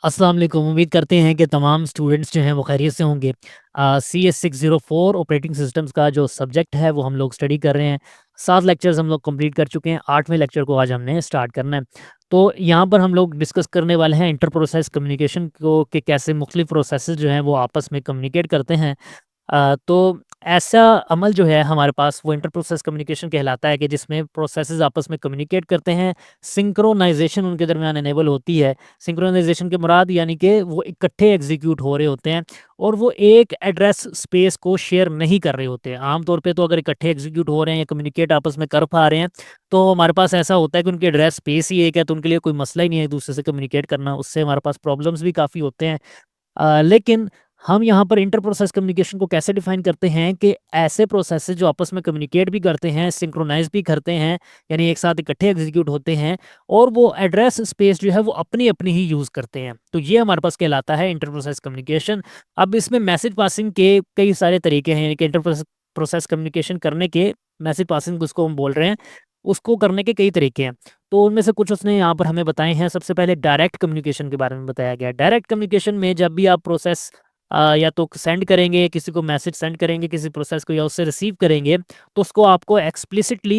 अस्सलाम वालेकुम। उम्मीद करते हैं कि तमाम स्टूडेंट्स जो हैं वो खैरियत से होंगे। सी एस 604 ऑपरेटिंग सिस्टम्स का जो सब्जेक्ट है वो हम लोग स्टडी कर रहे हैं। 7 लेक्चर्स हम लोग कंप्लीट कर चुके हैं। 8वें लेक्चर को आज हमने स्टार्ट करना है। तो यहाँ पर हम लोग डिस्कस करने वाले हैं इंटर प्रोसेस कम्युनिकेशन को, कि कैसे मुख्तलिफ प्रोसेसेस जो हैं वो आपस में कम्युनिकेट करते हैं। तो ऐसा अमल जो है हमारे पास वो इंटर प्रोसेस कम्युनिकेशन कहलाता है, कि जिसमें प्रोसेसेस आपस में कम्युनिकेट करते हैं। सिंक्रोनाइजेशन उनके दरमियान इनेबल होती है। सिंक्रोनाइजेशन के मुराद यानी कि वो इकट्ठे एग्जीक्यूट हो रहे होते हैं और वो एक एड्रेस स्पेस को शेयर नहीं कर रहे होते हैं। आमतौर पे तो अगर इकट्ठे एग्जीक्यूट हो रहे हैं या कम्युनिकेट आपस में कर पा रहे हैं, तो हमारे पास ऐसा होता है कि उनकी एड्रेस स्पेस ही एक है, तो उनके लिए कोई मसला ही नहीं है एक दूसरे से कम्युनिकेट करना। उससे हमारे पास प्रॉब्लम्स भी काफ़ी होते हैं। लेकिन हम यहाँ पर इंटर प्रोसेस कम्युनिकेशन को कैसे डिफाइन करते हैं, कि ऐसे प्रोसेसेस जो आपस में कम्युनिकेट भी करते हैं, सिंक्रोनाइज भी करते हैं, यानी एक साथ इकट्ठे एग्जीक्यूट होते हैं, और वो एड्रेस स्पेस जो है वो अपनी अपनी ही यूज़ करते हैं। तो ये हमारे पास कहलाता है इंटर प्रोसेस कम्युनिकेशन। अब इसमें मैसेज पासिंग के कई सारे तरीके हैं, यानी कि इंटर प्रोसेस प्रोसेस कम्युनिकेशन करने के, मैसेज पासिंग उसको हम बोल रहे हैं, उसको करने के कई तरीके हैं। तो उनमें से कुछ उसने यहाँ पर हमें बताए हैं। सबसे पहले डायरेक्ट कम्युनिकेशन के बारे में बताया गया है। डायरेक्ट कम्युनिकेशन में जब भी आप प्रोसेस या तो सेंड करेंगे, किसी को मैसेज सेंड करेंगे, किसी प्रोसेस को, या उससे रिसीव करेंगे, तो उसको आपको एक्सप्लिसिटली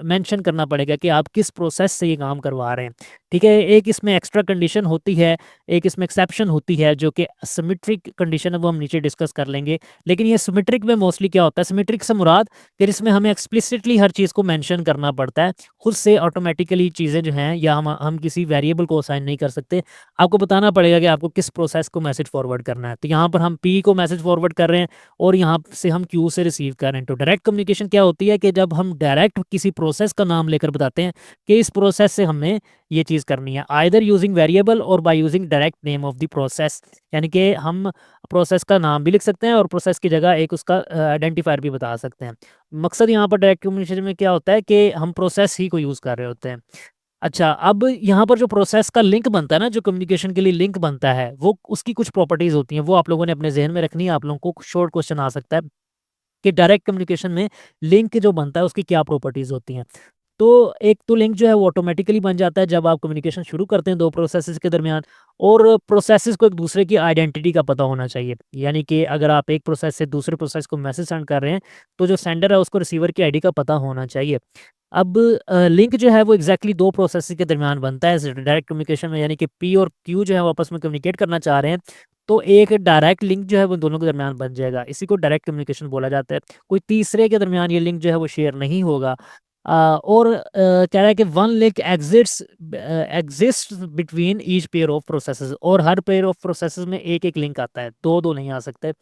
मेंशन करना पड़ेगा कि आप किस प्रोसेस से ये काम करवा रहे हैं। ठीक है? एक इसमें एक्स्ट्रा कंडीशन होती है, एक इसमें एक्सेप्शन होती है, जो कि सिमेट्रिक कंडीशन है, वो हम नीचे डिस्कस कर लेंगे। लेकिन ये सिमेट्रिक में मोस्टली क्या होता है, सिमेट्रिक से मुराद फिर इसमें हमें एक्सप्लिसिटली हर चीज़ को मेंशन करना पड़ता है। खुद से ऑटोमेटिकली चीज़ें जो हैं, या हम किसी वेरिएबल को असाइन नहीं कर सकते। आपको बताना पड़ेगा कि आपको किस प्रोसेस को मैसेज फॉरवर्ड करना है। तो यहाँ पर हम पी को मैसेज फॉरवर्ड कर रहे हैं और यहाँ से हम क्यू से रिसीव कर रहे हैं। तो डायरेक्ट कम्युनिकेशन क्या होती है, कि जब हम डायरेक्ट किसी प्रोसेस का नाम लेकर बताते हैं कि इस प्रोसेस से हमने ये चीज़ करनी है, आइदर यूजिंग वेरिएबल और by using direct name of the process. यानी कि हम प्रोसेस का नाम भी लिख सकते हैं और प्रोसेस की जगह एक उसका आइडेंटिफायर भी बता सकते हैं। मकसद यहाँ पर डायरेक्ट कम्युनिकेशन में क्या होता है, कि हम प्रोसेस ही को यूज़ कर रहे होते हैं। अच्छा, अब यहाँ पर जो प्रोसेस का लिंक बनता है ना, जो कम्युनिकेशन के लिए लिंक बनता है, वो उसकी कुछ प्रॉपर्टीज़ होती हैं, वो आप लोगों ने अपने ज़हन में रखनी है। आप लोगों को शॉर्ट क्वेश्चन आ सकता है कि डायरेक्ट कम्युनिकेशन में लिंक जो बनता है, उसकी क्या प्रॉपर्टीज़ होती हैं। तो एक तो लिंक जो है वो ऑटोमेटिकली बन जाता है जब आप कम्युनिकेशन शुरू करते हैं 2 प्रोसेसेस के दरमियान, और प्रोसेसेस को एक दूसरे की आइडेंटिटी का पता होना चाहिए। यानी कि अगर आप एक प्रोसेस से दूसरे प्रोसेस को मैसेज सेंड कर रहे हैं, तो जो सेंडर है उसको रिसीवर की आईडी का पता होना चाहिए। अब लिंक जो है वो एग्ज़ैक्टली 2 प्रोसेसेस के दरमियान बनता है डायरेक्ट कम्युनिकेशन में, यानी कि पी और क्यू जो है वो आपस में कम्युनिकेट करना चाह रहे हैं, तो एक डायरेक्ट लिंक जो है वो दोनों के दरमियान बन जाएगा। इसी को डायरेक्ट कम्युनिकेशन बोला जाता है। कोई तीसरे के दरमियान ये लिंक जो है वो शेयर नहीं होगा। और कह रहा है कि one link exists between each pair of processes, और हर पेयर ऑफ प्रोसेसेस में एक-एक लिंक आता है, 2-2 नहीं आ सकते।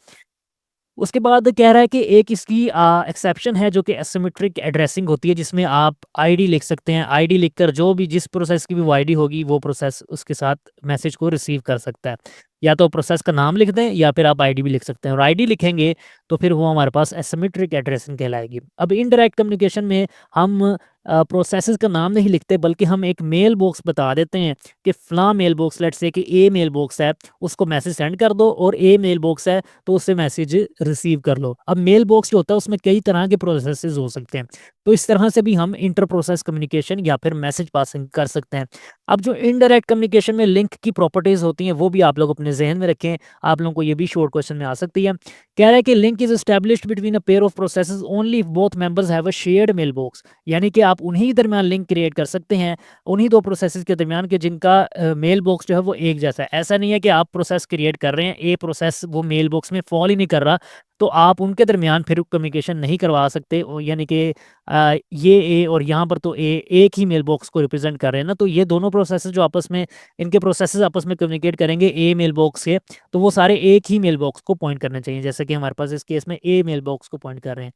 उसके बाद कह रहा है कि एक इसकी एक्सेप्शन है, जो कि एसिमेट्रिक एड्रेसिंग होती है, जिसमें आप आईडी लिख सकते हैं। आईडी लिखकर जो भी, जिस प्रोसेस की भी वो आईडी होगी, वो प्रोसेस उसके साथ मैसेज को रिसीव कर सकता है। या तो प्रोसेस का नाम लिख दें, या फिर आप आईडी भी लिख सकते हैं, और आईडी लिखेंगे तो फिर वो हमारे पास एसिमेट्रिक एड्रेसिंग कहलाएगी। अब इनडायरेक्ट कम्युनिकेशन में हम प्रोसेसेस का नाम नहीं लिखते, बल्कि हम एक मेल बॉक्स बता देते हैं कि फ़लाँ मेल बॉक्स, लेट्स से कि ए मेल बॉक्स है, उसको मैसेज सेंड कर दो, और ए मेल बॉक्स है तो उससे मैसेज रिसीव कर लो। अब मेल बॉक्स जो होता है उसमें कई तरह के प्रोसेसेस हो सकते हैं। तो इस तरह से भी हम इंटर प्रोसेस कम्युनिकेशन या फिर मैसेज पासिंग कर सकते हैं। अब जो इनडायरेक्ट कम्युनिकेशन में लिंक की प्रॉपर्टीज़ होती हैं, वो भी आप लोग अपने ज़हन में रखें। आप लोगों को ये भी शॉर्ट क्वेश्चन में आ सकती है। कह रहा है कि link is established between a pair of processes only if both members have a shared mailbox. यानी कि आप उन्हीं के दरमियान लिंक क्रिएट कर सकते हैं, उन्हीं 2 प्रोसेसेस के दरमियान, के जिनका मेल बॉक्स जो है वो एक जैसा है। ऐसा नहीं है कि आप प्रोसेस क्रिएट कर रहे हैं, ए प्रोसेस वो मेल बॉक्स में फ़ॉल ही नहीं कर रहा, तो आप उनके दरमियान फिर कम्युनिकेशन नहीं करवा सकते। यानी कि ये ए और यहाँ पर तो ए एक ही मेल बॉक्स को रिप्रेज़ेंट कर रहे हैं ना, तो ये दोनों प्रोसेसेस जो आपस में, इनके प्रोसेसेस आपस में कम्युनिकेट करेंगे ए मेल बॉक्स से, तो वो सारे एक ही मेल बॉक्स को पॉइंट करने चाहिए, जैसे कि हमारे पास इस केस में ए मेल बॉक्स को पॉइंट कर रहे हैं।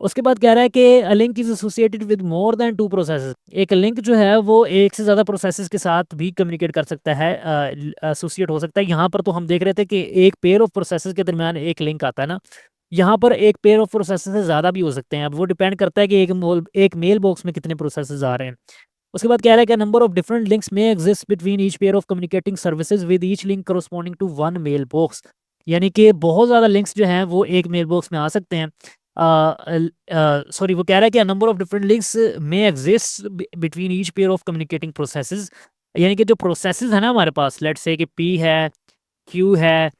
उसके बाद कह रहा है कि a link is associated with more than 2 processes. एक लिंक जो है वो एक से ज़्यादा प्रोसेसेस के साथ भी कम्युनिकेट कर सकता है, एसोसिएट हो सकता है। यहाँ पर तो हम देख रहे थे कि एक पेयर ऑफ प्रोसेसेस के दरमियान एक लिंक आता है ना, यहाँ पर एक पेयर ऑफ प्रोसेसेस से ज़्यादा भी हो सकते हैं। अब वो डिपेंड करता है कि एक मेल बॉक्स में कितने प्रोसेसेस आ रहे हैं। उसके बाद कह रहा है कि number of different links may exist between each pair of communicating services with each link corresponding to one mailbox. यानी कि बहुत ज़्यादा लिंक्स जो हैं वो एक मेल बॉक्स में आ सकते हैं। सॉरी, वो कह रहा है कि number of different links may exist between each pair of communicating processes. यानी कि जो प्रोसेसेस है ना हमारे पास, लेट्स से कि पी है, क्यू है,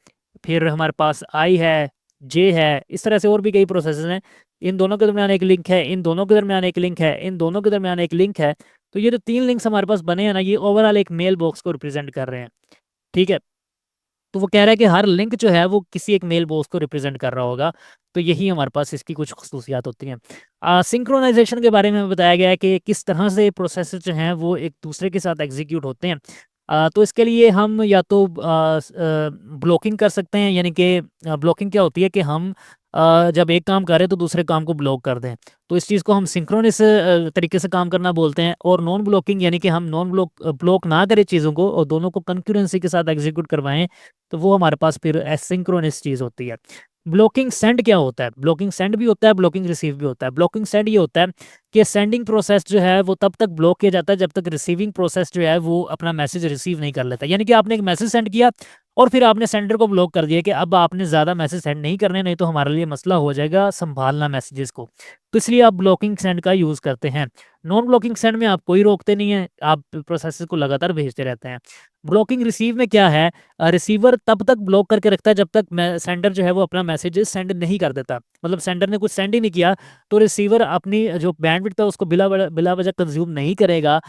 फिर हमारे पास आई है, जे है, इस तरह से और भी कई प्रोसेसेस हैं। इन दोनों के दरमियान एक लिंक है, इन दोनों के दरमियान एक लिंक है, इन दोनों के दरमियान एक लिंक है। तो ये जो 3 लिंक्स हमारे पास बने हैं ना, ये ओवरऑल एक मेल बॉक्स को रिप्रेज़ेंट कर रहे हैं, ठीक है? तो वो कह रहा है कि हर लिंक जो है वो किसी एक मेल बॉक्स को रिप्रेज़ेंट कर रहा होगा। तो यही हमारे पास इसकी कुछ ख़ुसूसियात होती हैं। सिंक्रोनाइज़ेशन के बारे में हमें बताया गया है कि किस तरह से प्रोसेसेस जो हैं वो एक दूसरे के साथ एग्ज़ीक्यूट होते हैं। तो इसके लिए हम या तो ब्लॉकिंग कर सकते हैं, यानी कि ब्लॉकिंग क्या होती है कि हम जब एक काम कर रहे हैं तो दूसरे काम को ब्लॉक कर दें। तो इस चीज़ को हम सिंक्रोनस तरीके से काम करना बोलते हैं। और नॉन ब्लॉकिंग यानी कि हम नॉन ब्लॉक ना करें चीज़ों को और दोनों को कंकरेंसी के साथ एग्ज़ीक्यूट करवाएँ, तो वो हमारे पास फिर एसिंक्रोनस चीज़ होती है। ब्लॉकिंग सेंड क्या होता है? ब्लॉकिंग सेंड भी होता है, ब्लॉकिंग रिसीव भी होता है। ब्लॉकिंग सेंड ये होता है कि सेंडिंग प्रोसेस जो है वो तब तक ब्लॉक किया जाता है जब तक रिसीविंग प्रोसेस जो है वो अपना मैसेज रिसीव नहीं कर लेता। यानी कि आपने एक मैसेज सेंड किया और फिर आपने सेंडर को ब्लॉक कर दिया कि अब आपने ज़्यादा मैसेज सेंड नहीं करने, नहीं तो हमारे लिए मसला हो जाएगा संभालना मैसेजेस को। तो इसलिए आप ब्लॉकिंग सेंड का यूज़ करते हैं। नॉन ब्लॉकिंग सेंड में आप कोई रोकते नहीं हैं, आप प्रोसेसेस को लगातार भेजते रहते हैं। ब्लॉकिंग रिसीव में क्या है, रिसीवर तब तक ब्लॉक करके रखता है जब तक सेंडर जो है वो अपना मैसेजेस सेंड नहीं कर देता। मतलब सेंडर ने कुछ सेंड ही नहीं किया तो रिसीवर अपनी जो बैंडविड्थ है उसको बिला वजह कंज्यूम नहीं करेगा।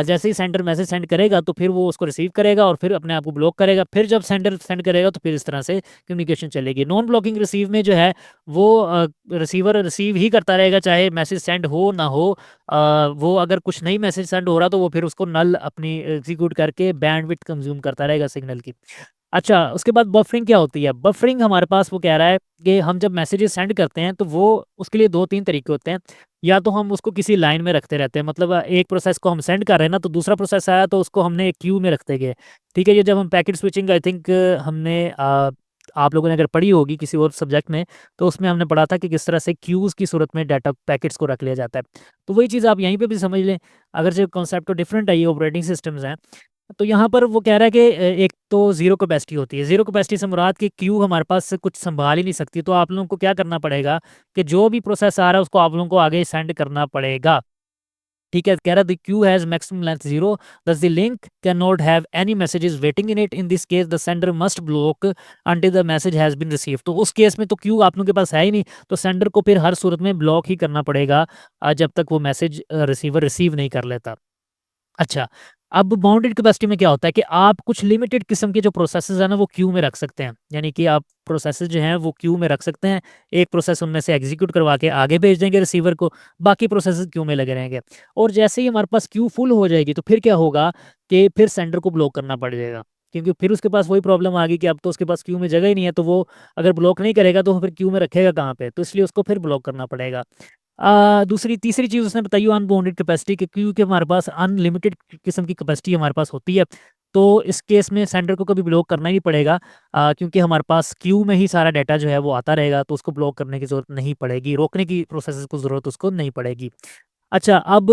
जैसे ही सेंडर मैसेज सेंड करेगा तो फिर वो उसको रिसीव करेगा और फिर अपने आप को ब्लॉक करेगा। फिर जब सेंडर सेंड करेगा तो फिर इस तरह से कम्युनिकेशन चलेगी। नॉन ब्लॉकिंग रिसीव में जो है वो रिसीवर रिसीव ही करता रहेगा चाहे मैसेज सेंड हो ना हो। वो अगर कुछ नहीं मैसेज सेंड हो रहा तो वो फिर उसको नल अपनी एग्जीक्यूट करके बैंडविड्थ कंज्यूम करता रहेगा सिग्नल की। अच्छा, उसके बाद बफरिंग क्या होती है? बफरिंग हमारे पास वो कह रहा है कि हम जब मैसेजेस सेंड करते हैं तो वो उसके लिए 2-3 तरीके होते हैं। या तो हम उसको किसी लाइन में रखते रहते हैं, मतलब एक प्रोसेस को हम सेंड कर रहे हैं ना, तो दूसरा प्रोसेस आया तो उसको हमने एक क्यू में रखते गए। ठीक है? ये जब हम पैकेट स्विचिंग आई थिंक हमने आप लोगों ने अगर पढ़ी होगी किसी और सब्जेक्ट में, तो उसमें हमने पढ़ा था कि किस तरह से क्यूज़ की सूरत में डाटा पैकेट्स को रख लिया जाता है। तो वही चीज़ आप यहीं पे भी समझ लें, अगर जो कॉन्सेप्ट तो डिफरेंट है, ये ऑपरेटिंग सिस्टम्स हैं। तो यहाँ पर वो कह रहा है कि एक तो ज़ीरो कैपेसिटी होती है। ज़ीरो कैपेसिटी से मुराद कि क्यू हमारे पास से कुछ सँभाल ही नहीं सकती, तो आप लोगों को क्या करना पड़ेगा कि जो भी प्रोसेस आ रहा है उसको आप लोगों को आगे सेंड करना पड़ेगा। ठीक है? कह रहा है the Q has maximum length 0 thus the link cannot have any messages waiting in it. In this case the sender must block until the message has been received. तो उस केस में तो क्यू आप लोगों के पास है ही नहीं, तो सेंडर को फिर हर सूरत में ब्लॉक ही करना पड़ेगा जब तक वो मैसेज रिसीवर रिसीव नहीं कर लेता। अच्छा, अब बाउंडेड कैपेसिटी में क्या होता है कि आप कुछ लिमिटेड किस्म के जो प्रोसेसेस हैं ना वो क्यू में रख सकते हैं। यानी कि आप प्रोसेसेस जो हैं वो क्यू में रख सकते हैं। एक प्रोसेस उनमें से एग्जीक्यूट करवा के आगे भेज देंगे रिसीवर को, बाकी प्रोसेसेस क्यू में लगे रहेंगे। और जैसे ही हमारे पास क्यू फुल हो जाएगी तो फिर क्या होगा कि फिर सेंडर को ब्लॉक करना पड़ जाएगा। क्योंकि फिर उसके पास वही प्रॉब्लम आ गई कि अब तो उसके पास क्यू में जगह ही नहीं है, तो वो अगर ब्लॉक नहीं करेगा तो फिर क्यू में रखेगा कहाँ पे? तो इसलिए उसको फिर ब्लॉक करना पड़ेगा। दूसरी तीसरी चीज़ उसने बताई अनबाउंडेड कैपेसिटी कि क्योंकि हमारे पास अनलिमिटेड किस्म की कैपेसिटी हमारे पास होती है, तो इस केस में सेंडर को कभी ब्लॉक करना ही नहीं पड़ेगा क्योंकि हमारे पास क्यू में ही सारा डाटा जो है वो आता रहेगा, तो उसको ब्लॉक करने की ज़रूरत नहीं पड़ेगी, रोकने की प्रोसेस को ज़रूरत उसको नहीं पड़ेगी। अच्छा, अब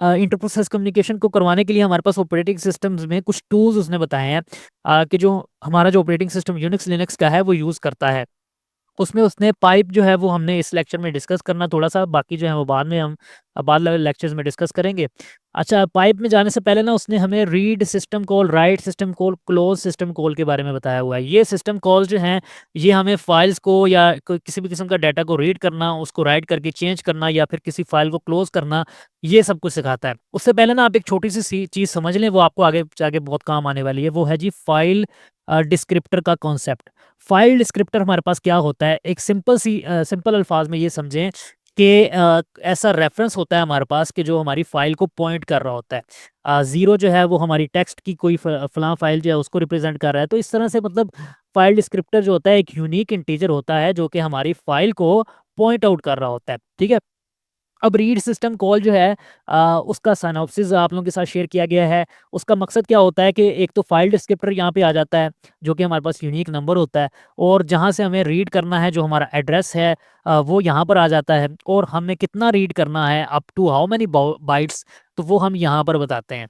इंटर प्रोसेस कम्युनिकेशन को करवाने के लिए हमारे पास ऑपरेटिंग सिस्टम्स में कुछ टूल्स उसने बताए हैं कि जो हमारा जो ऑपरेटिंग सिस्टम यूनिक्स लिनक्स का है वो यूज़ करता है। उसमें उसने पाइप जो है वो हमने इस लेक्चर में डिस्कस करना थोड़ा-सा, बाकी जो है वो बाद में हम बाद वाले लेक्चर्स में डिस्कस करेंगे। अच्छा, पाइप में जाने से पहले ना उसने हमें read system call, right system call, close system call के बारे में बताया हुआ है। ये सिस्टम कॉल्स जो हैं, ये हमें फाइल्स को या किसी भी किस्म का डाटा को रीड करना, उसको राइट करके चेंज करना या फिर किसी फाइल को क्लोज़ करना, ये सब कुछ सिखाता है। उससे पहले ना आप एक छोटी-सी चीज़ समझ लें, वो आपको आगे जाके बहुत काम आने वाली है। वो है जी फाइल डिस्क्रिप्टर का कॉन्सेप्ट। फाइल डिस्क्रिप्टर हमारे पास क्या होता है? एक सिंपल अल्फाज में ये समझें कि ऐसा रेफरेंस होता है हमारे पास कि जो हमारी फाइल को पॉइंट कर रहा होता है। ज़ीरो जो है वो हमारी टेक्स्ट की कोई फलां फाइल जो है उसको रिप्रेजेंट कर रहा है। तो इस तरह से मतलब फाइल डिस्क्रिप्टर जो होता है एक यूनिक इंटीजर होता है जो कि हमारी फाइल को पॉइंट आउट कर रहा होता है। ठीक है? अब रीड सिस्टम कॉल जो है उसका सिनॉप्सिस आप लोगों के साथ शेयर किया गया है। उसका मकसद क्या होता है कि एक तो फाइल डिस्क्रिप्टर यहाँ पे आ जाता है, जो कि हमारे पास यूनिक नंबर होता है और जहाँ से हमें रीड करना है जो हमारा एड्रेस है वो यहाँ पर आ जाता है और हमें कितना रीड करना है up to how many bytes, तो वो हम यहाँ पर बताते हैं।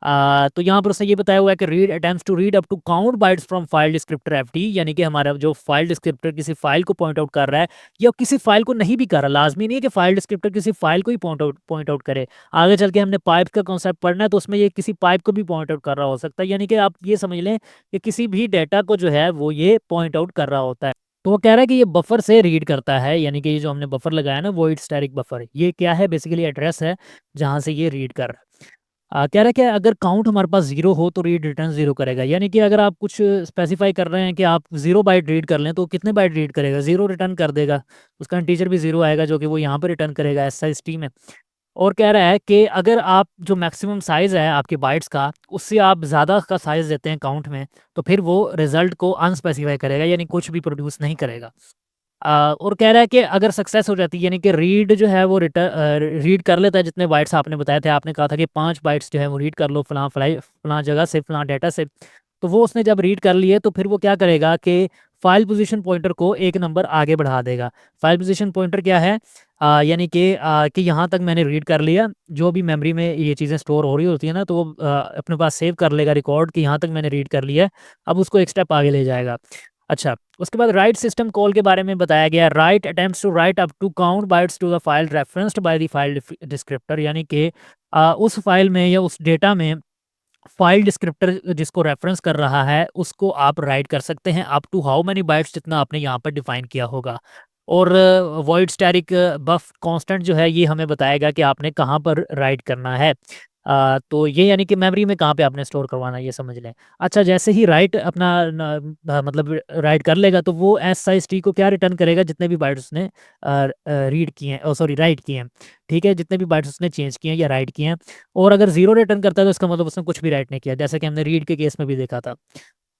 तो यहाँ पर उसने ये बताया हुआ है कि read attempts to read up to count bytes from file descriptor FD, यानी कि हमारा जो फाइल डिस्क्रिप्टर किसी फाइल को पॉइंट आउट कर रहा है या किसी फाइल को नहीं भी कर रहा, लाजमी नहीं है कि फाइल डिस्क्रिप्टर किसी फाइल को ही पॉइंट आउट करे। आगे चल के हमने पाइप का कॉन्सेप्ट पढ़ना है तो उसमें ये किसी पाइप को भी पॉइंट आउट कर रहा हो सकता है, यानी कि आप ये समझ लें कि किसी भी डेटा को जो है वो ये पॉइंट आउट कर रहा होता है। तो वो कह रहा है कि ये बफर से रीड करता है, यानी कि ये जो हमने बफर लगाया ना वॉइड स्टैटिक बफर, ये क्या है, बेसिकली एड्रेस है जहाँ से ये रीड कर रहा है। कह रहा है कि अगर काउंट हमारे पास जीरो हो तो रीड रिटर्न जीरो करेगा, यानी कि अगर आप कुछ स्पेसिफाई कर रहे हैं कि आप जीरो बाइट रीड कर लें तो कितने बाइट रीड करेगा, जीरो रिटर्न कर देगा। उसका इंटीजर भी जीरो आएगा जो कि वो यहाँ पर रिटर्न करेगा SIST में। और कह रहा है कि अगर आप जो मैक्सिमम साइज़ है आपके बाइट्स का उससे आप ज़्यादा का साइज़ देते हैं काउंट में, तो फिर वो रिज़ल्ट को अनस्पेसिफाई करेगा, यानी कुछ भी प्रोड्यूस नहीं करेगा। और कह रहा है कि अगर सक्सेस हो जाती है, यानी कि रीड जो है वो रीड कर लेता है जितने बाइट्स आपने बताए थे, आपने कहा था कि 5 बाइट्स जो है वो रीड कर लो फलां जगह से, फलां डेटा से। तो वो उसने जब रीड कर लिए तो फिर वो क्या करेगा कि फाइल पोजीशन पॉइंटर को एक नंबर आगे बढ़ा देगा। फाइल पोजीशन पॉइंटर क्या है? यानी कि यहाँ तक मैंने रीड कर लिया, जो भी मेमोरी में ये चीज़ें स्टोर हो रही होती है ना, तो वो अपने पास सेव कर लेगा रिकॉर्ड कि यहाँ तक मैंने रीड कर लिया है, अब उसको एक स्टेप आगे ले जाएगा। अच्छा, उसके बाद राइट सिस्टम कॉल के बारे में बताया गया। Write attempts to write up to count bytes to the file referenced by the file descriptor, यानी कि उस फाइल में या उस डेटा में फाइल डिस्क्रिप्टर जिसको रेफरेंस कर रहा है उसको आप राइट कर सकते हैं up to how many bytes, जितना आपने यहाँ पर डिफाइन किया होगा। और वॉइड स्टैटिक बफ कांस्टेंट जो है ये हमें बताएगा कि आपने कहाँ पर राइट करना है। तो ये यानी कि मेमोरी में कहाँ पे आपने स्टोर करवाना है, ये समझ लें। अच्छा, जैसे ही राइट अपना मतलब राइट कर लेगा तो वो SIST को क्या रिटर्न करेगा, जितने भी बाइट्स उसने रीड किए हैं, सॉरी राइट किए हैं, ठीक है, जितने भी बाइट्स उसने चेंज किए हैं या राइट किए हैं। और अगर ज़ीरो रिटर्न करता है तो इसका मतलब उसने कुछ भी राइट नहीं किया, जैसा कि हमने रीड के केस में भी देखा था।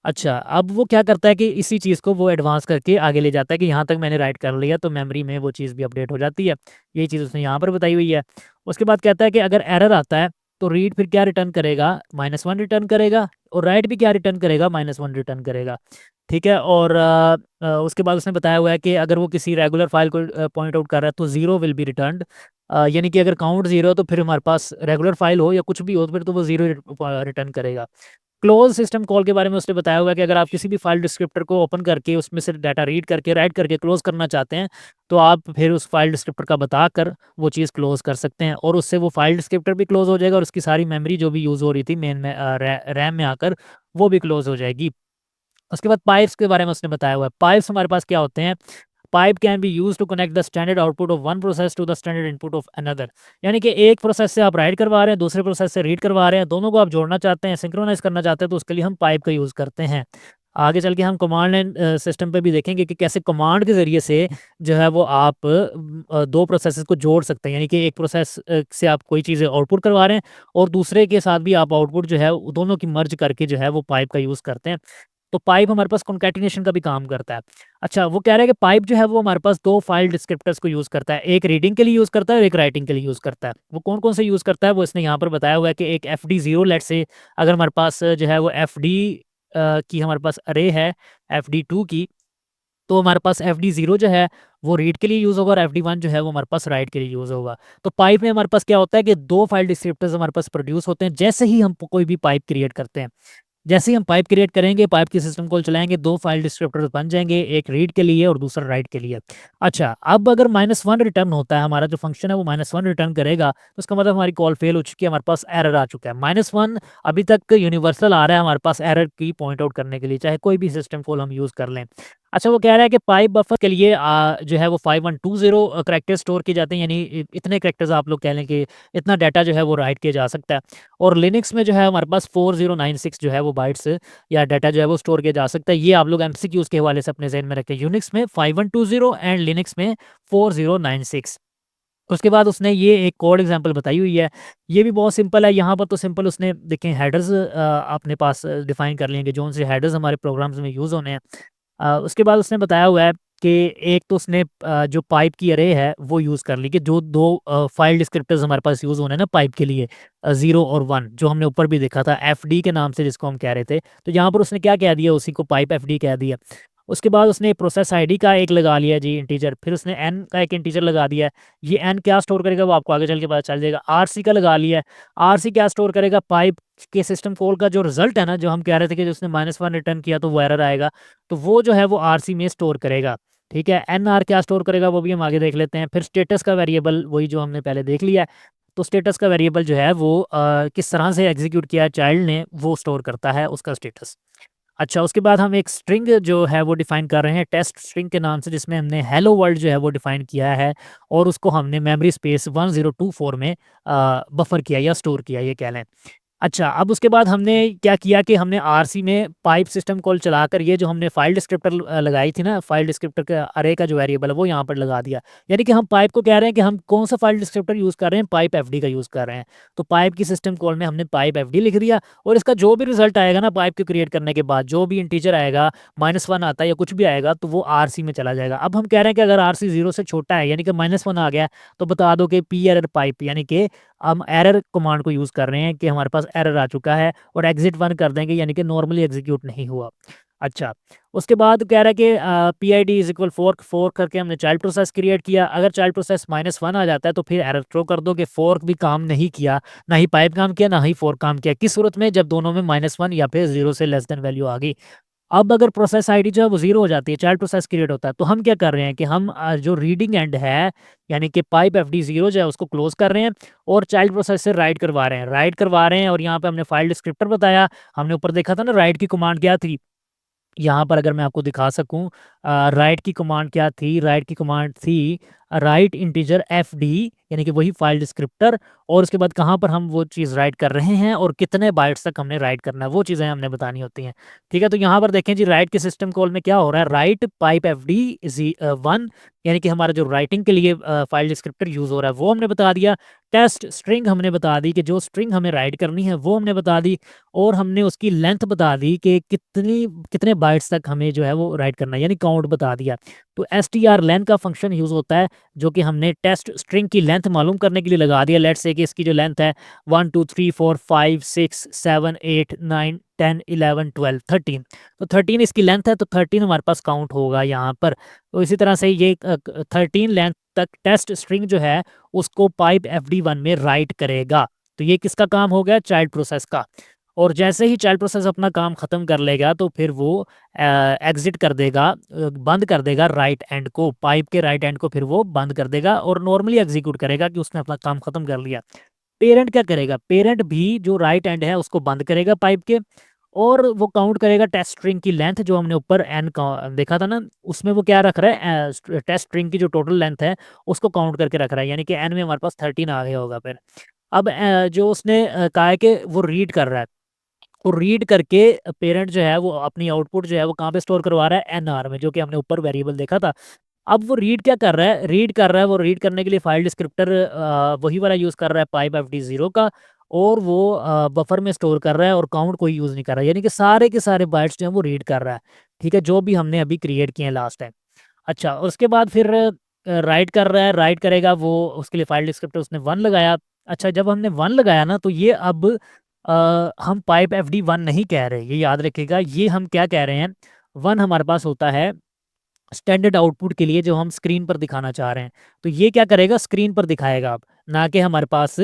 अच्छा, अब वो क्या करता है कि इसी चीज़ को वो एडवांस करके आगे ले जाता है कि यहाँ तक मैंने राइट कर लिया, तो मेमोरी में वो चीज़ भी अपडेट हो जाती है। यही चीज़ उसने यहाँ पर बताई हुई है। उसके बाद कहता है कि अगर एरर आता है तो रीड फिर क्या रिटर्न करेगा, -1 रिटर्न करेगा, और राइट भी क्या रिटर्न करेगा, -1 रिटर्न करेगा। ठीक है, और उसके बाद उसने बताया हुआ है कि अगर वो किसी रेगुलर फाइल को पॉइंट आउट कर रहा है तो ज़ीरो विल बी रिटर्न्ड, यानी कि अगर काउंट ज़ीरो है तो फिर हमारे पास रेगुलर फाइल हो या कुछ भी हो तो फिर तो वो ज़ीरो रिटर्न करेगा। क्लोज सिस्टम कॉल के बारे में उसने बताया हुआ है कि अगर आप किसी भी फाइल डिस्क्रिप्टर को ओपन करके उसमें से डाटा रीड करके राइट करके क्लोज करना चाहते हैं तो आप फिर उस फाइल डिस्क्रिप्टर का बताकर वो चीज़ क्लोज कर सकते हैं, और उससे वो फाइल डिस्क्रिप्टर भी क्लोज हो जाएगा और उसकी सारी मेमोरी जो भी यूज़ हो रही थी मेन में रैम में आकर वो भी क्लोज हो जाएगी। उसके बाद पाइप्स के बारे में उसने बताया हुआ है। पाइप्स हमारे पास क्या होते हैं? Pipe can be used to connect the standard output of one process to the standard input of another, यानी कि एक प्रोसेस से आप राइट करवा रहे हैं, दूसरे प्रोसेस से रीड करवा रहे हैं, दोनों को आप जोड़ना चाहते हैं, सिंक्रोनाइज़ करना चाहते हैं, तो उसके लिए हम पाइप का यूज़ करते हैं। आगे चल के हम कमांड लाइन सिस्टम पे भी देखेंगे कि कैसे कमांड के ज़रिए से जो है वो आप 2 प्रोसेसेस को जोड़ सकते हैं, यानी कि एक प्रोसेस से आप कोई चीज़ें आउटपुट करवा रहे हैं और दूसरे के साथ भी आप आउटपुट जो है वो दोनों की मर्ज करके जो है वो पाइप का यूज़ करते हैं। तो पाइप हमारे पास कॉन्कैटिनेशन का भी काम करता है। अच्छा, वो कह रहा है कि पाइप जो है वो हमारे पास 2 फाइल डिस्क्रिप्टर्स को यूज़ करता है, एक रीडिंग के लिए यूज़ करता है और एक राइटिंग के लिए यूज़ करता है। वो कौन-कौन से यूज़ करता है वो इसने यहाँ पर बताया हुआ है कि एक FD0 लेट्स से अगर हमारे पास जो है वो FD की हमारे पास अरे है FD2 की, तो हमारे पास FD0 जो है वो रीड के लिए यूज़ होगा और FD1 जो है वो हमारे पास राइट के लिए यूज़ होगा। तो पाइप में हमारे पास क्या होता है कि 2 फाइल डिस्क्रिप्टर्स हमारे पास प्रोड्यूस होते हैं जैसे ही हम कोई भी पाइप क्रिएट करते हैं। जैसे ही हम पाइप क्रिएट करेंगे, पाइप की सिस्टम कॉल चलाएँगे, 2 फाइल डिस्क्रिप्टर्स बन जाएँगे, एक रीड के लिए और दूसरा राइट के लिए। अच्छा, अब अगर -1 रिटर्न होता है, हमारा जो फंक्शन है वो -1 रिटर्न करेगा, तो इसका मतलब हमारी कॉल फेल हो चुकी है, हमारे पास एरर आ चुका है। -1 अभी तक यूनिवर्सल आ रहा है हमारे पास एरर की पॉइंट आउट करने के लिए, चाहे कोई भी सिस्टम कॉल हम यूज़ कर लें। अच्छा, वो कह रहा है कि पाइप बफर के लिए जो है वो 5120 कैरेक्टर स्टोर किए जाते हैं, यानी इतने कैरेक्टर्स आप लोग कह लें कि इतना डाटा जो है वो राइट किया जा सकता है। और लिनक्स में जो है हमारे पास 4096 जो है वो बाइट्स या डाटा जो है वो स्टोर किया जा सकता है। ये आप लोग एमसीक्यूज़ के हवाले से अपने ज़हन में रखें। यूनिक्स में 5120 एंड लिनक्स में 4096। उसके बाद उसने ये एक कोड एग्जांपल बताई हुई है। ये भी बहुत सिंपल है। यहाँ पर तो सिंपल उसने देखें हेडर्स अपने पास डिफाइन कर लिए हैं कि जो उनसे हेडर्स हमारे प्रोग्राम्स में यूज़ होने हैं। उसके बाद उसने बताया हुआ है कि एक तो उसने जो पाइप की अरे है वो यूज़ कर ली कि जो 2 फाइल डिस्क्रिप्टर्स हमारे पास यूज़ होने हैं ना पाइप के लिए, 0 और 1 जो हमने ऊपर भी देखा था एफडी के नाम से जिसको हम कह रहे थे। तो यहाँ पर उसने क्या कह दिया, उसी को पाइप एफडी कह दिया। उसके बाद उसने प्रोसेस आईडी का एक लगा लिया जी इंटीजर, फिर उसने एन का एक इंटीजर लगा दिया है। ये एन क्या स्टोर करेगा वो आपको आगे चल के पता चल जाएगा। आरसी का लगा लिया है, आरसी क्या स्टोर करेगा, पाइप के सिस्टम कॉल का जो रिजल्ट है ना, जो हम कह रहे थे कि उसने -1 रिटर्न किया तो वो एरर आएगा, तो वो जो है वो आरसी में स्टोर करेगा। ठीक है, एन आर क्या स्टोर करेगा वो भी हम आगे देख लेते हैं। फिर स्टेटस का वेरिएबल वही जो हमने पहले देख लिया है, तो स्टेटस का वेरिएबल जो है वो किस तरह से एग्जीक्यूट किया चाइल्ड ने वो स्टोर करता है उसका स्टेटस। अच्छा, उसके बाद हम एक स्ट्रिंग जो है वो डिफाइन कर रहे हैं टेस्ट स्ट्रिंग के नाम से, जिसमें हमने हेलो वर्ल्ड जो है वो डिफाइन किया है और उसको हमने मेमोरी स्पेस 1024 में बफर किया या स्टोर किया ये कह लें। अच्छा, अब उसके बाद हमने क्या किया कि हमने आरसी में पाइप सिस्टम कॉल चलाकर ये जो हमने फाइल डिस्क्रिप्टर लगाई थी ना, फाइल डिस्क्रिप्टर का अरे का जो वेरिएबल है वो यहाँ पर लगा दिया। यानी कि हम पाइप को कह रहे हैं कि हम कौन सा फाइल डिस्क्रिप्टर यूज़ कर रहे हैं, पाइप एफडी का यूज़ कर रहे हैं। तो पाइप की सिस्टम कॉल में हमने पाइप एफडी लिख दिया और इसका जो भी रिजल्ट आएगा ना पाइप को क्रिएट करने के बाद, जो भी इंटीजर आएगा, -1 आता है या कुछ भी आएगा, तो वो आरसी में चला जाएगा। अब हम कह रहे हैं कि अगर आरसी 0 से छोटा है, यानी कि -1 आ गया, तो बता दो कि पी एरर पाइप, यानी कि हम एरर कमांड को यूज़ कर रहे हैं कि हमारे पास एरर आ चुका है, और एग्जिट 1 कर देंगे, यानी कि नॉर्मली एग्जीक्यूट नहीं हुआ। अच्छा, उसके बाद कह रहा है कि PID is equal fork, fork करके हमने चाइल्ड प्रोसेस क्रिएट किया। अगर चाइल्ड प्रोसेस -1 आ जाता है तो फिर एरर थ्रो कर दो कि फोर्क भी काम नहीं किया, ना ही पाइप काम किया, ना ही फोर्क काम किया। किस सूरत में? जब दोनों में -1 या फिर 0 से लेस देन वैल्यू आ गई। अब अगर प्रोसेस आईडी जो है वो 0 हो जाती है, चाइल्ड प्रोसेस क्रिएट होता है, तो हम क्या कर रहे हैं कि हम जो रीडिंग एंड है, यानी कि पाइप एफडी 0 जो है उसको क्लोज कर रहे हैं और चाइल्ड प्रोसेस से राइट करवा रहे हैं, और यहाँ पे हमने फाइल डिस्क्रिप्टर बताया। हमने ऊपर देखा था ना राइट की कमांड क्या थी। यहाँ पर अगर मैं आपको दिखा सकूँ, राइट की कमांड क्या थी? राइट की कमांड थी राइट इंटीजर एफडी, यानी कि वही फाइल डिस्क्रिप्टर, और उसके बाद कहाँ पर हम वो चीज़ राइट कर रहे हैं और कितने बाइट्स तक हमने राइट करना है, वो चीज़ें हमने बतानी होती हैं। ठीक है, तो यहाँ पर देखें जी, राइट के सिस्टम कॉल में क्या हो रहा है, राइट पाइप एफडी 1, यानी कि हमारा जो राइटिंग के लिए फाइल डिस्क्रिप्टर यूज़ हो रहा है वो हमने बता दिया। टेस्ट स्ट्रिंग हमने बता दी कि जो स्ट्रिंग हमें राइट करनी है वो हमने बता दी, और हमने उसकी लेंथ बता दी कि कितने बाइट्स तक हमें जो है वो राइट करना है, यानी काउंट बता दिया। तो str लेंथ का फंक्शन यूज़ होता है, जो कि हमने टेस्ट स्ट्रिंग की लेंथ मालूम करने के लिए लगा दिया। लेट्स से कि इसकी जो लेंथ है 1 2 3 4 5 6 7 8 9 10 11 12 13, तो 13 इसकी लेंथ है, तो 13 हमारे पास काउंट होगा यहाँ पर। तो इसी तरह से ये 13 लेंथ तक टेस्ट स्ट्रिंग जो है उसको पाइप fd1 में राइट करेगा। तो ये किसका काम हो गया? चाइल्ड प्रोसेस का। और जैसे ही चाइल्ड प्रोसेस अपना काम खत्म कर लेगा तो फिर वो एग्जिट कर देगा, बंद कर देगा राइट एंड को, पाइप के राइट एंड को फिर वो बंद कर देगा और नॉर्मली एग्जीक्यूट करेगा कि उसने अपना काम खत्म कर लिया। पेरेंट क्या करेगा? पेरेंट भी जो राइट एंड है उसको बंद करेगा पाइप के, और वो काउंट करेगा टेस्ट स्ट्रिंग की लेंथ, जो हमने ऊपर एन का देखा था ना, उसमें वो क्या रख रहा है, टेस्ट स्ट्रिंग की जो टोटल लेंथ है उसको काउंट करके रख रहा है, यानी कि एन में हमारे पास 13 आ गया होगा फिर। अब जो उसने कहा है कि वो रीड कर रहा है, वो रीड करके पेरेंट जो है वो अपनी आउटपुट जो है वो कहाँ पे स्टोर करवा रहा है? एनआर में, जो कि हमने ऊपर वेरिएबल देखा था। अब वो रीड क्या कर रहा है? रीड कर रहा है, वो रीड करने के लिए फाइल डिस्क्रिप्टर वही वाला यूज़ कर रहा है पाइप एफडी 0 का, और वो बफर में स्टोर कर रहा है और काउंट कोई यूज़ नहीं कर रहा है, यानी कि सारे के सारे बाइट्स जो हैं वो रीड कर रहा है। ठीक है, जो भी हमने अभी क्रिएट किए हैं लास्ट टाइम। अच्छा, उसके बाद फिर राइट कर रहा है, राइट करेगा वो, उसके लिए फाइल डिस्क्रिप्टर उसने 1 लगाया। अच्छा, जब हमने 1 लगाया ना, तो ये अब हम पाइप एफडी 1 नहीं कह रहे, ये याद रखिएगा। ये हम क्या कह रहे हैं, 1 हमारे पास होता है स्टैंडर्ड आउटपुट के लिए जो हम स्क्रीन पर दिखाना चाह रहे हैं। तो ये क्या करेगा? स्क्रीन पर दिखाएगा अब, ना कि हमारे पास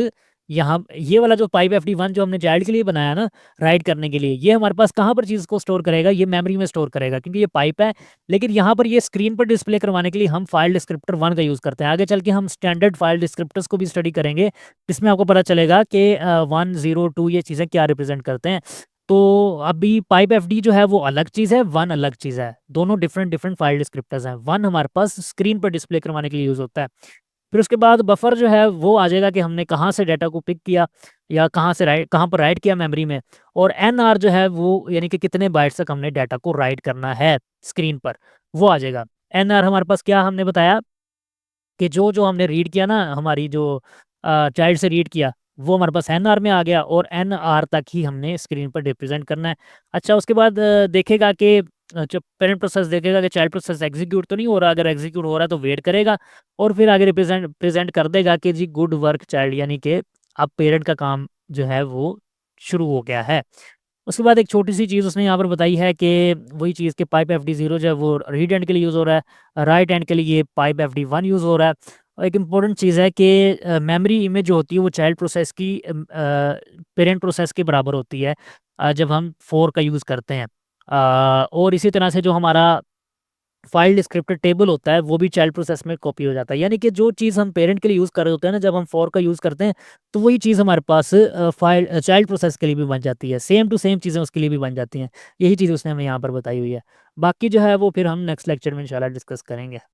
यहाँ ये वाला जो पाइप fd1 जो हमने चाइल्ड के लिए बनाया ना राइट करने के लिए, ये हमारे पास कहाँ पर चीज़ को स्टोर करेगा? ये मेमोरी में स्टोर करेगा, क्योंकि ये पाइप है। लेकिन यहाँ पर ये स्क्रीन पर डिस्प्ले करवाने के लिए हम फाइल डिस्क्रिप्टर 1 का यूज़ करते हैं। आगे चल के हम स्टैंडर्ड फाइल डिस्क्रिप्टर्स को भी स्टडी करेंगे, जिसमें आपको पता चलेगा कि 1 0 2 ये चीज़ें क्या रिप्रेजेंट करते हैं। तो अभी पाइप एफडी जो है वो अलग चीज़ है, 1 अलग चीज़ है। दोनों डिफरेंट डिफरेंट फाइल डिस्क्रिप्टर्स हैं। 1 हमारे पास स्क्रीन पर डिस्प्ले करवाने के लिए यूज़ होता है। फिर उसके बाद बफर जो है वो आ जाएगा कि हमने कहाँ से डाटा को पिक किया या कहाँ पर राइट किया मेमोरी में। और एनआर जो है वो, यानी कि कितने बाइट्स तक हमने डाटा को राइट करना है स्क्रीन पर, वो आ जाएगा। एनआर हमारे पास क्या हमने बताया कि जो हमने रीड किया ना, हमारी जो चाइल्ड से रीड किया, वो हमारे पास एनआर में आ गया, और एनआर तक ही हमने स्क्रीन पर रिप्रेजेंट करना है। अच्छा, उसके बाद देखेगा कि जब पेरेंट प्रोसेस देखेगा कि चाइल्ड प्रोसेस एग्जीक्यूट तो नहीं हो रहा, अगर एग्जीक्यूट हो रहा है तो वेट करेगा, और फिर आगे प्रेजेंट कर देगा कि जी गुड वर्क चाइल्ड, यानी कि अब पेरेंट का काम जो है वो शुरू हो गया है। उसके बाद एक छोटी-सी चीज़ उसने यहाँ पर बताई है कि वही चीज़ कि पाइप एफडी 0 जो है वो रीड एंड के लिए यूज़ हो रहा है, राइट एंड के लिए पाइप एफडी 1 यूज़ हो रहा है। और एक इम्पोर्टेंट चीज़ है कि मेमोरी इमेज जो होती है वो चाइल्ड प्रोसेस की पेरेंट प्रोसेस के बराबर होती है जब हम 4 का यूज़ करते हैं। और इसी तरह से जो हमारा फाइल डिस्क्रिप्टर टेबल होता है वो भी चाइल्ड प्रोसेस में कॉपी हो जाता है। यानी कि जो चीज़ हम पेरेंट के लिए यूज़ कर रहे होते हैं ना, जब हम फॉर का यूज़ करते हैं तो वही चीज़ हमारे पास चाइल्ड प्रोसेस के लिए भी बन जाती है। सेम टू सेम चीज़ें उसके लिए भी बन जाती हैं। यही चीज़ उसने हमें यहाँ पर बताई हुई है। बाकी जो है वो फिर हम नेक्स्ट लेक्चर में इंशाल्लाह डिस्कस करेंगे।